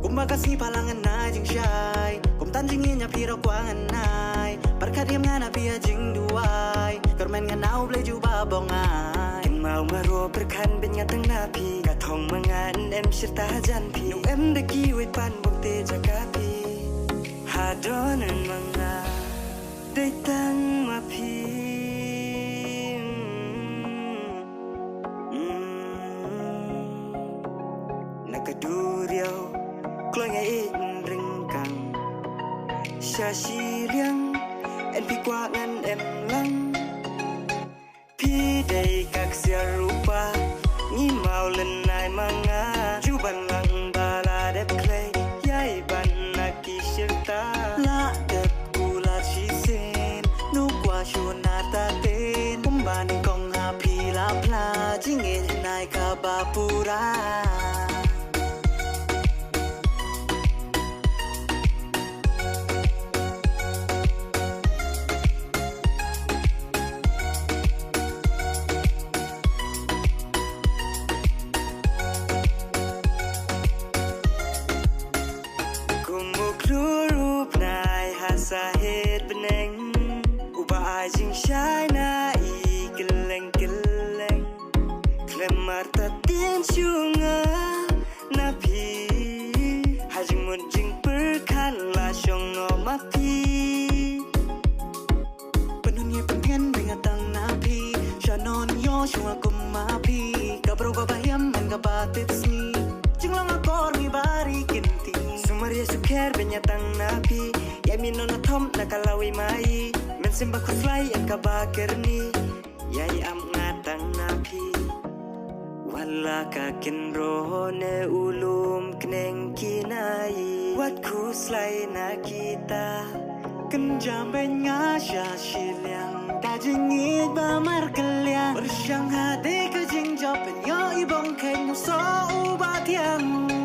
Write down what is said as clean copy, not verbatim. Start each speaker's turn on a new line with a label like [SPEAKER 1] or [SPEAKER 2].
[SPEAKER 1] Kumakasih palangan na jing syai Kum tanjingin nya pira kuangan nai Perkadiam ngana pia jing duai Kermen nganau ble juba bongai Em mau maro perkan ben ngatang napi Katong mangan em serta janpi Nu em deki wait pan bukti jagapi Hadonan manga Daitang mapi Nakaduriao Klonya in ringkang Xia xi liang En pi qua ngan em lăng Pi đầy các xia rupa Nhi mau lần này manga Chú bàn lăng ba la đẹp clay Yai bàn na ki shirta La đẹp ku la chi sen Nu qua chua na ta tên Kum ba ning kong ha pi la pla Jing in nai ka ba pura Sa hết bên anh Uba ai jing shai na I keleng keleng Klemar ta tien chunga Na pi Ha jing mun jing perkan la shong no ma pi Penuhnya pengen bengatang na pi Shanon yo shunga kum ma pi Kabro babayam man kabatit sni Jing lang akor mi bari kinti Sumaria suker benyatang na pi Yamin na tom nakalawi mai Men simba ku fly ang kabakir ni Yay am ngatang napi Wala ka kinro ne ulum kneng kinai Wat ku slay na kita Kenjam benya sya shiliang Kajingit ba markeliang Bersyang hati kajing jopen Yo ibong keng so ubat yang